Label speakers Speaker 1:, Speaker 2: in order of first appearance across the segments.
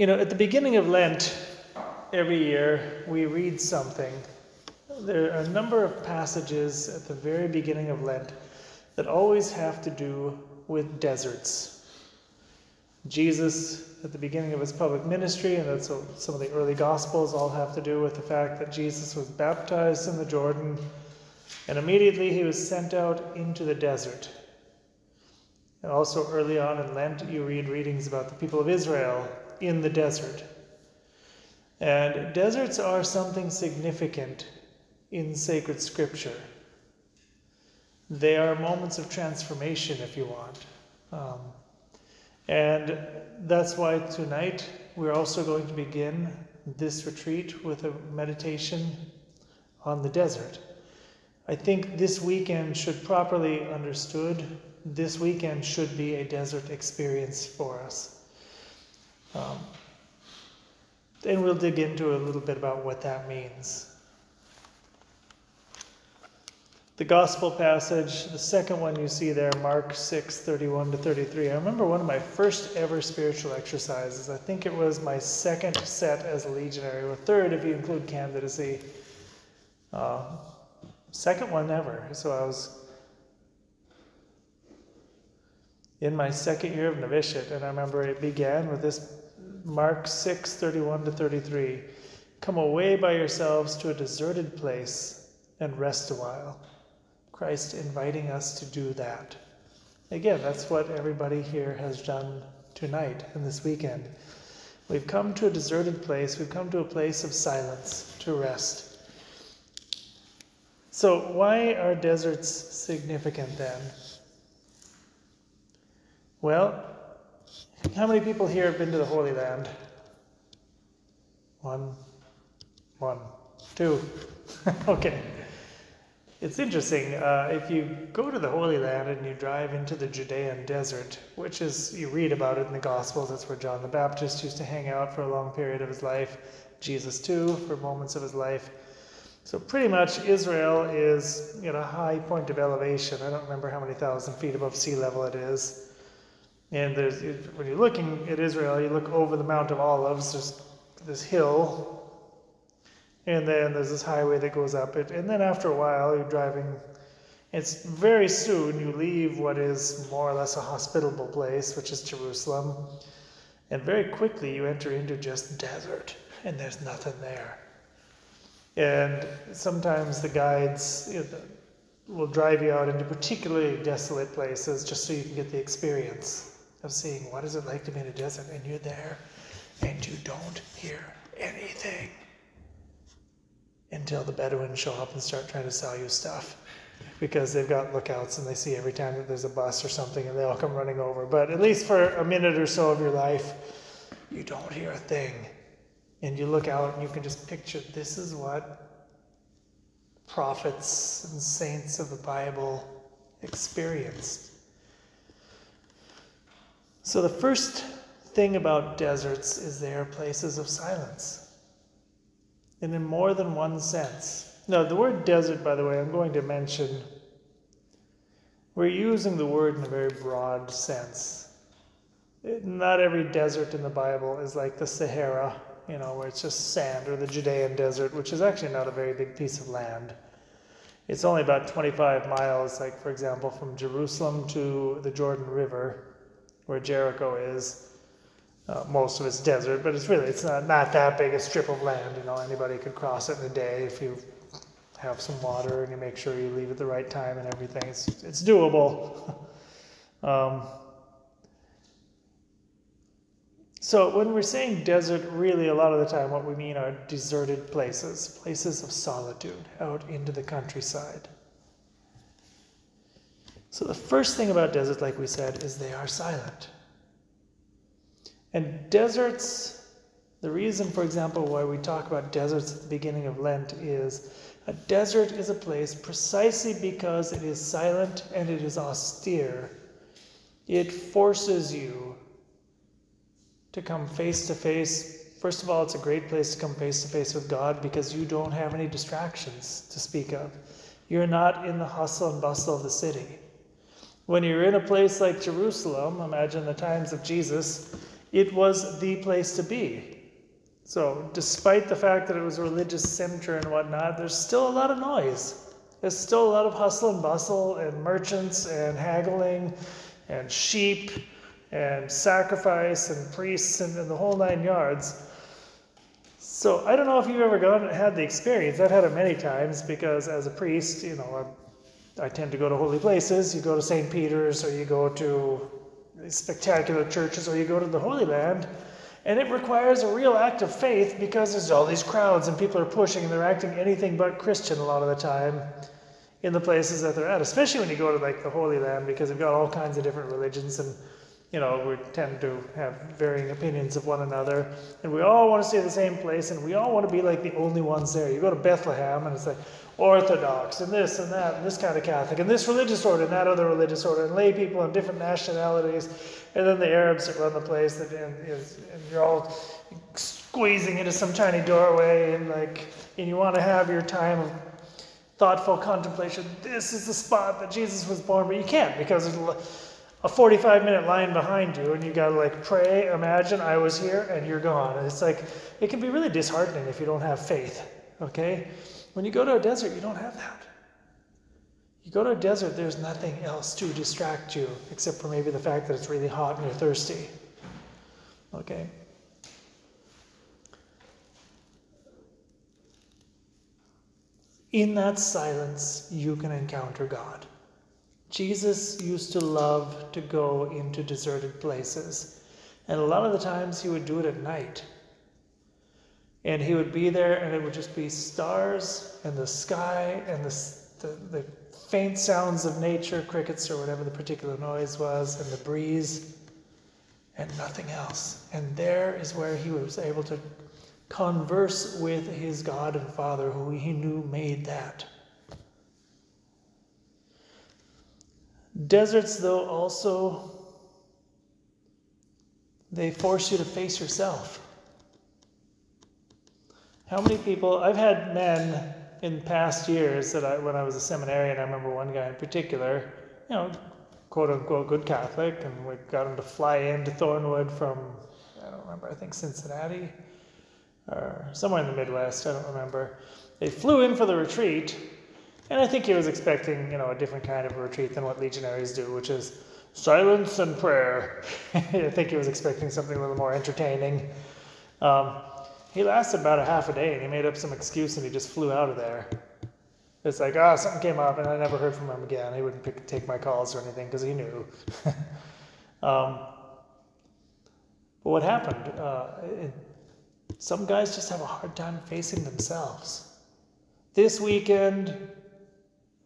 Speaker 1: At the beginning of Lent, every year, we read something. There are a number of passages at the very beginning of Lent that always have to do with deserts. Jesus, at the beginning of his public ministry, and that's what some of the early Gospels all have to do with the fact that Jesus was baptized in the Jordan, and immediately he was sent out into the desert. And also early on in Lent, you read readings about the people of Israel in the desert. And deserts are something significant in sacred scripture. They are moments of transformation, if you want. And that's why tonight we're also going to begin this retreat with a meditation on the desert. I think this weekend should properly understood. This weekend should be a desert experience for us. And we'll dig into a little bit about what that means. The gospel passage, the second one you see there, Mark 6:31-33. I remember one of my first ever spiritual exercises. I think it was my second set as a legionary, or third if you include candidacy. Second one ever. So I was in my second year of novitiate, and I remember it began with this Mark 6:31-33. Come away by yourselves to a deserted place and rest a while. Christ inviting us to do that. Again, that's what everybody here has done tonight and this weekend. We've come to a deserted place. We've come to a place of silence to rest. So why are deserts significant then? Well, how many people here have been to the Holy Land? One, two. Okay. It's interesting, if you go to the Holy Land and you drive into the Judean desert, which is, you read about it in the Gospels, that's where John the Baptist used to hang out for a long period of his life, Jesus too, for moments of his life. So pretty much Israel is at a high point of elevation. I don't remember how many thousand feet above sea level it is. And when you're looking at Israel, you look over the Mount of Olives, there's this hill, and then there's this highway that goes up it. And then after a while, you're driving. It's very soon you leave what is more or less a hospitable place, which is Jerusalem. And very quickly you enter into just desert, and there's nothing there. And sometimes the guides will drive you out into particularly desolate places just so you can get the experience of seeing what is it like to be in a desert. And you're there, and you don't hear anything until the Bedouins show up and start trying to sell you stuff, because they've got lookouts and they see every time that there's a bus or something and they all come running over. But at least for a minute or so of your life, you don't hear a thing. And you look out and you can just picture this is what prophets and saints of the Bible experienced. So the first thing about deserts is they are places of silence. And in more than one sense. Now, the word desert, by the way, I'm going to mention, we're using the word in a very broad sense. Not every desert in the Bible is like the Sahara, where it's just sand, or the Judean desert, which is actually not a very big piece of land. It's only about 25 miles, like, for example, from Jerusalem to the Jordan River, where Jericho is. Most of it's desert, but it's not that big a strip of land. Anybody could cross it in a day if you have some water and you make sure you leave at the right time and everything. It's doable. So when we're saying desert, really a lot of the time what we mean are deserted places, places of solitude out into the countryside. So the first thing about deserts, like we said, is they are silent. And deserts, the reason, for example, why we talk about deserts at the beginning of Lent is a desert is a place precisely because it is silent and it is austere. It forces you to come face to face. First of all, it's a great place to come face to face with God because you don't have any distractions to speak of. You're not in the hustle and bustle of the city. When you're in a place like Jerusalem, imagine the times of Jesus, it was the place to be. So despite the fact that it was a religious center and whatnot, there's still a lot of noise. There's still a lot of hustle and bustle and merchants and haggling and sheep and sacrifice and priests and the whole 9 yards. So I don't know if you've ever had the experience. I've had it many times because as a priest, I tend to go to holy places. You go to St. Peter's, or you go to spectacular churches, or you go to the Holy Land. And it requires a real act of faith because there's all these crowds and people are pushing and they're acting anything but Christian a lot of the time in the places that they're at, especially when you go to like the Holy Land, because they've got all kinds of different religions and we tend to have varying opinions of one another, and we all want to stay at the same place, and we all want to be like the only ones there. You go to Bethlehem and it's like Orthodox and this and that and this kind of Catholic and this religious order and that other religious order and lay people and different nationalities, and then the Arabs that run the place and you're all squeezing into some tiny doorway and you want to have your time of thoughtful contemplation. This is the spot that Jesus was born, but you can't because there's a 45-minute line behind you, and you got to pray, imagine I was here, and you're gone. And it's it can be really disheartening if you don't have faith, okay? When you go to a desert, you don't have that. You go to a desert, there's nothing else to distract you, except for maybe the fact that it's really hot and you're thirsty, okay? In that silence, you can encounter God. Jesus used to love to go into deserted places. And a lot of the times he would do it at night. And he would be there and it would just be stars and the sky and the faint sounds of nature, crickets or whatever the particular noise was, and the breeze, and nothing else. And there is where he was able to converse with his God and Father, who he knew made that. Deserts, though, also, they force you to face yourself. How many people, I've had men in past years when I was a seminarian, I remember one guy in particular, quote unquote good Catholic, and we got him to fly into Thornwood from, I don't remember, I think Cincinnati, or somewhere in the Midwest, I don't remember. They flew in for the retreat. And I think he was expecting, a different kind of a retreat than what Legionaries do, which is silence and prayer. I think he was expecting something a little more entertaining. He lasted about a half a day, and he made up some excuse, and he just flew out of there. It's something came up, and I never heard from him again. He wouldn't take my calls or anything, because he knew. But what happened? Some guys just have a hard time facing themselves. This weekend,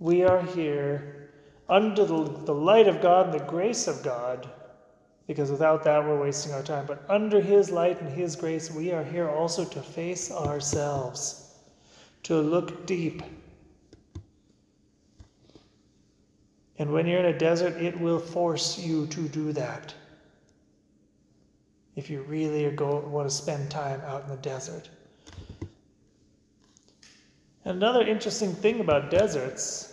Speaker 1: we are here under the light of God and the grace of God, because without that we're wasting our time. But under his light and his grace, we are here also to face ourselves, to look deep. And when you're in a desert, it will force you to do that. If you really want to spend time out in the desert. Another interesting thing about deserts,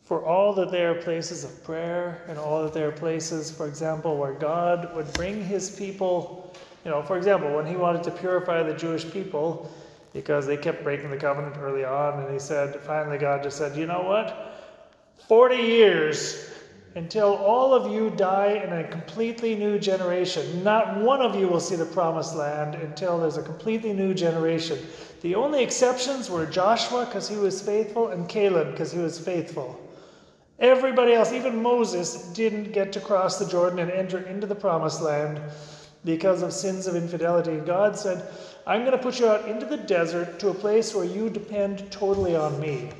Speaker 1: for all that they are places of prayer and all that they are places, for example, where God would bring his people, for example, when he wanted to purify the Jewish people because they kept breaking the covenant early on, and finally God just said, you know what? 40 years until all of you die in a completely new generation. Not one of you will see the promised land until there's a completely new generation. The only exceptions were Joshua, because he was faithful, and Caleb, because he was faithful. Everybody else, even Moses, didn't get to cross the Jordan and enter into the promised land because of sins of infidelity. God said, I'm going to put you out into the desert to a place where you depend totally on me.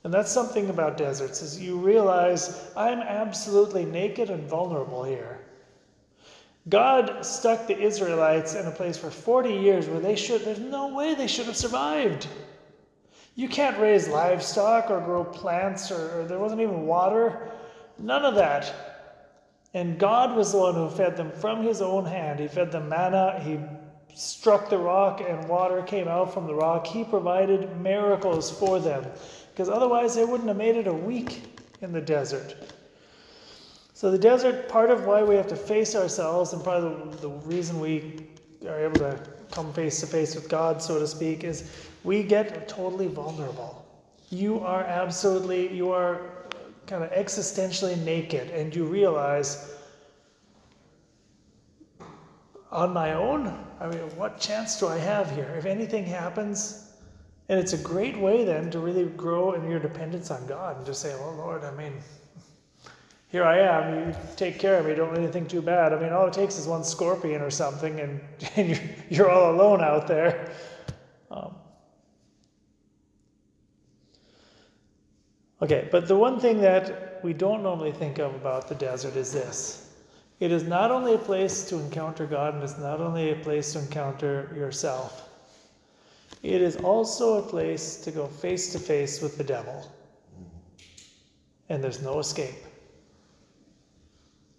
Speaker 1: And that's something about deserts, is you realize I'm absolutely naked and vulnerable here. God stuck the Israelites in a place for 40 years where there's no way they should have survived. You can't raise livestock or grow plants, or there wasn't even water. None of that. And God was the one who fed them from his own hand. He fed them manna. He struck the rock and water came out from the rock. He provided miracles for them, because otherwise they wouldn't have made it a week in the desert. So the desert, part of why we have to face ourselves, and part of the reason we are able to come face to face with God, so to speak, is we get totally vulnerable. You are kind of existentially naked, and you realize, on my own, I mean, what chance do I have here? If anything happens, and it's a great way then to really grow in your dependence on God and just say, oh Lord, I mean, here I am, you take care of me, don't do anything too bad. I mean, all it takes is one scorpion or something, and you're all alone out there. Okay, but the one thing that we don't normally think of about the desert is this. It is not only a place to encounter God, and it's not only a place to encounter yourself. It is also a place to go face to face with the devil. And there's no escape.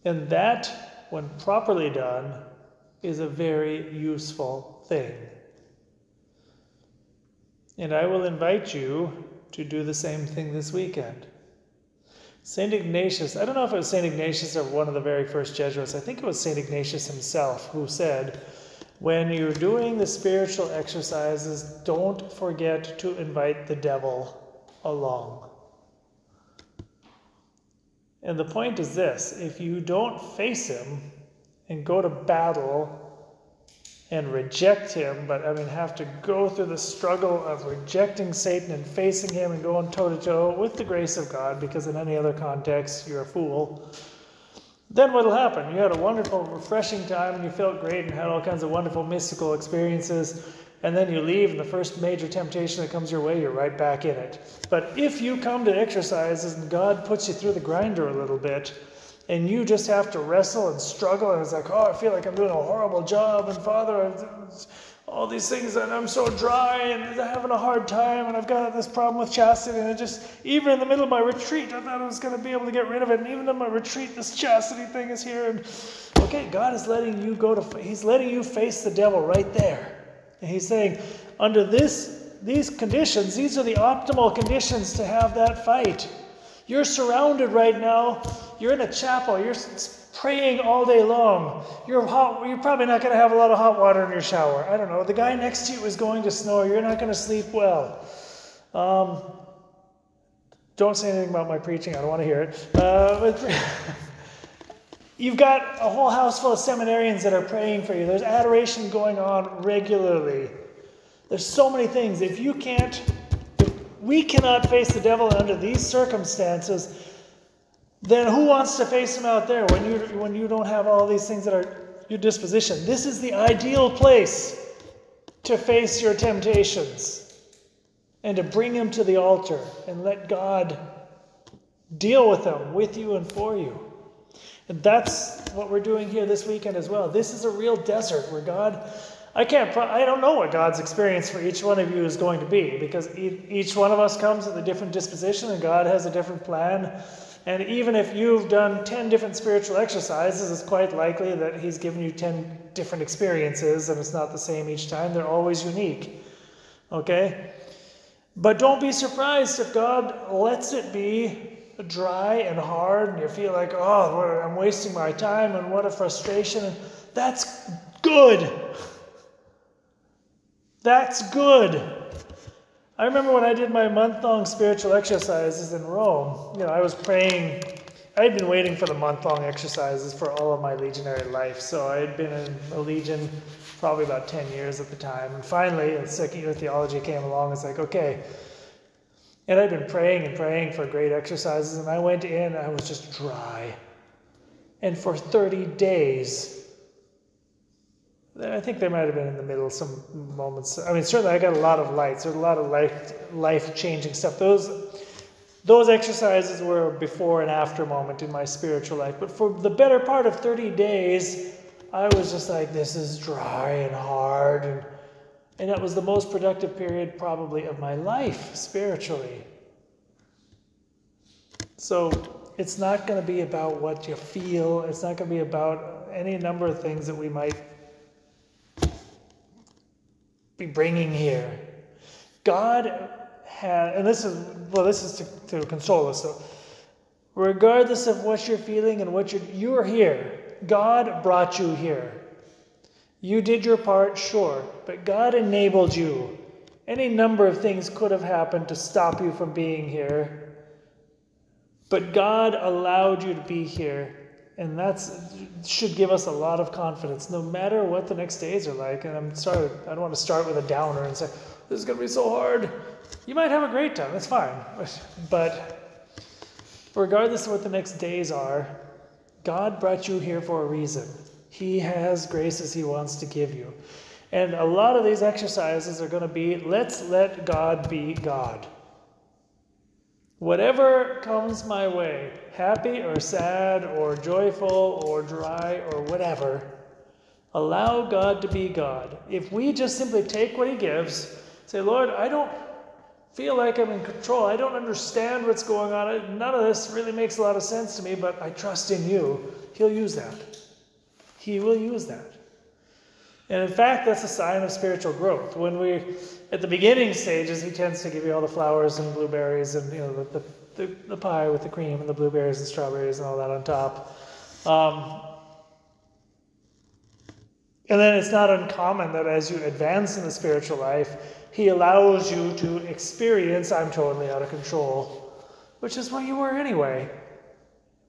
Speaker 1: And that, when properly done, is a very useful thing. And I will invite you to do the same thing this weekend. St. Ignatius, I don't know if it was St. Ignatius or one of the very first Jesuits, I think it was St. Ignatius himself who said, when you're doing the spiritual exercises, don't forget to invite the devil along. And the point is this, if you don't face him and go to battle and reject him, but have to go through the struggle of rejecting Satan and facing him and going toe-to-toe with the grace of God, because in any other context you're a fool, then what'll happen? You had a wonderful, refreshing time and you felt great and had all kinds of wonderful mystical experiences, and then you leave and the first major temptation that comes your way, you're right back in it. But if you come to exercises and God puts you through the grinder a little bit, and you just have to wrestle and struggle, and it's like, oh, I feel like I'm doing a horrible job, and Father, all these things, and I'm so dry, and I'm having a hard time, and I've got this problem with chastity, and it just, even in the middle of my retreat, I thought I was going to be able to get rid of it, and even in my retreat, this chastity thing is here, and okay, God is letting you He's letting you face the devil right there. And He's saying, under these conditions, these are the optimal conditions to have that fight. You're surrounded right now. You're in a chapel. You're praying all day long. You're probably not going to have a lot of hot water in your shower. I don't know. The guy next to you is going to snore. You're not going to sleep well. Don't say anything about my preaching. I don't want to hear it. But you've got a whole house full of seminarians that are praying for you. There's adoration going on regularly. There's so many things. If we cannot face the devil under these circumstances, then who wants to face him out there when you don't have all these things that are your disposition? This is the ideal place to face your temptations and to bring him to the altar and let God deal with them with you and for you. And that's what we're doing here this weekend as well. This is a real desert where God... I don't know what God's experience for each one of you is going to be, because each one of us comes with a different disposition and God has a different plan. And even if you've done 10 different spiritual exercises, it's quite likely that He's given you 10 different experiences, and it's not the same each time. They're always unique. Okay? But don't be surprised if God lets it be dry and hard, and you feel like, oh, I'm wasting my time, and what a frustration. And that's good. That's good. I remember when I did my month-long spiritual exercises in Rome, I was praying. I had been waiting for the month-long exercises for all of my legionary life. So I had been in a legion probably about 10 years at the time. And finally, the second year theology came along. It's like, okay. And I'd been praying and praying for great exercises. And I went in, I was just dry. And for 30 days... I think they might have been in the middle some moments. Certainly I got a lot of lights. There's a lot of life-changing stuff. Those exercises were a before and after moment in my spiritual life. But for the better part of 30 days, I was just like, this is dry and hard. And that was the most productive period probably of my life spiritually. So it's not going to be about what you feel. It's not going to be about any number of things that we might be bringing here. God had, and this is to console us. So Regardless of what you're feeling and what you're here. God brought you here. You did your part, sure, but God enabled you. Any number of things could have happened to stop you from being here, but God allowed you to be here, and that should give us a lot of confidence, no matter what the next days are like. And I don't want to start with a downer and say, this is going to be so hard. You might have a great time, that's fine, but regardless of what the next days are, God brought you here for a reason. He has graces He wants to give you. And a lot of these exercises are going to be, let's let God be God. Whatever comes my way, happy or sad or joyful or dry or whatever, allow God to be God. If we just simply take what He gives, say, Lord, I don't feel like I'm in control. I don't understand what's going on. None of this really makes a lot of sense to me, but I trust in you. He'll use that. He will use that. And in fact, that's a sign of spiritual growth. When we, at the beginning stages, He tends to give you all the flowers and blueberries and the pie with the cream and the blueberries and strawberries and all that on top. And then it's not uncommon that as you advance in the spiritual life, He allows you to experience, I'm totally out of control, which is what you were anyway.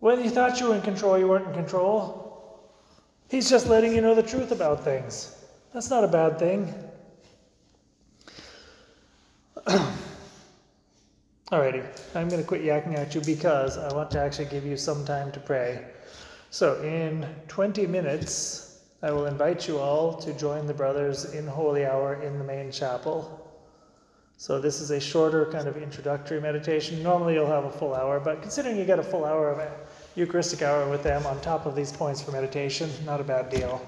Speaker 1: When you thought you were in control, you weren't in control. He's just letting you know the truth about things. That's not a bad thing. Alrighty, I'm going to quit yakking at you because I want to actually give you some time to pray. So in 20 minutes, I will invite you all to join the brothers in Holy Hour in the main chapel. So this is a shorter kind of introductory meditation. Normally you'll have a full hour, but considering you get a full hour of Eucharistic hour with them on top of these points for meditation, not a bad deal.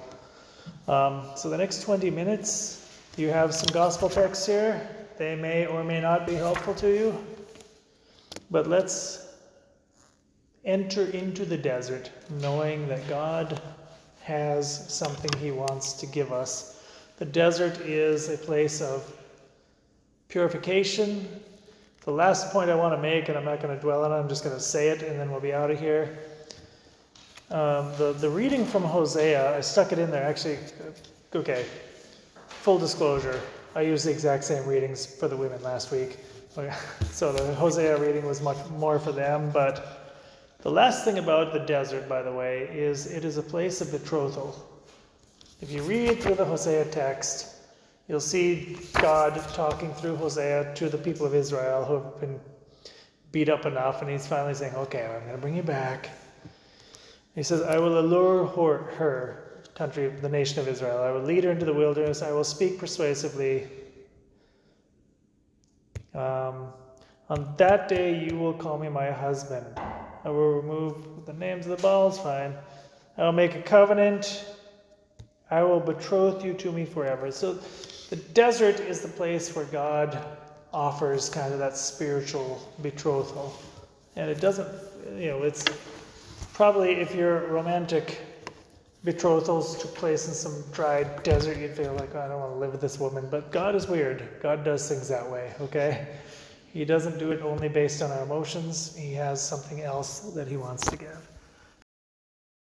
Speaker 1: So the next 20 minutes, you have some gospel texts here. They may or may not be helpful to you. But let's enter into the desert knowing that God has something He wants to give us. The desert is a place of purification. The last point I want to make, and I'm not going to dwell on it, I'm just going to say it and then we'll be out of here. The reading from Hosea, I stuck it in there actually. Okay, full disclosure, I used the exact same readings for the women last week. So the Hosea reading was much more for them, but the last thing about the desert, by the way, is it is a place of betrothal. If you read through the Hosea text, you'll see God talking through Hosea to the people of Israel who have been beat up enough, and He's finally saying, okay, I'm going to bring you back. He says, I will allure her, country, the nation of Israel. I will lead her into the wilderness. I will speak persuasively. On that day you will call me my husband. I will remove the names of the Baals, fine. I will make a covenant. I will betroth you to me forever. So the desert is the place where God offers kind of that spiritual betrothal. And it doesn't, it's probably if your romantic betrothals took place in some dry desert, you'd feel like, I don't want to live with this woman. But God is weird. God does things that way, okay? He doesn't do it only based on our emotions. He has something else that He wants to give.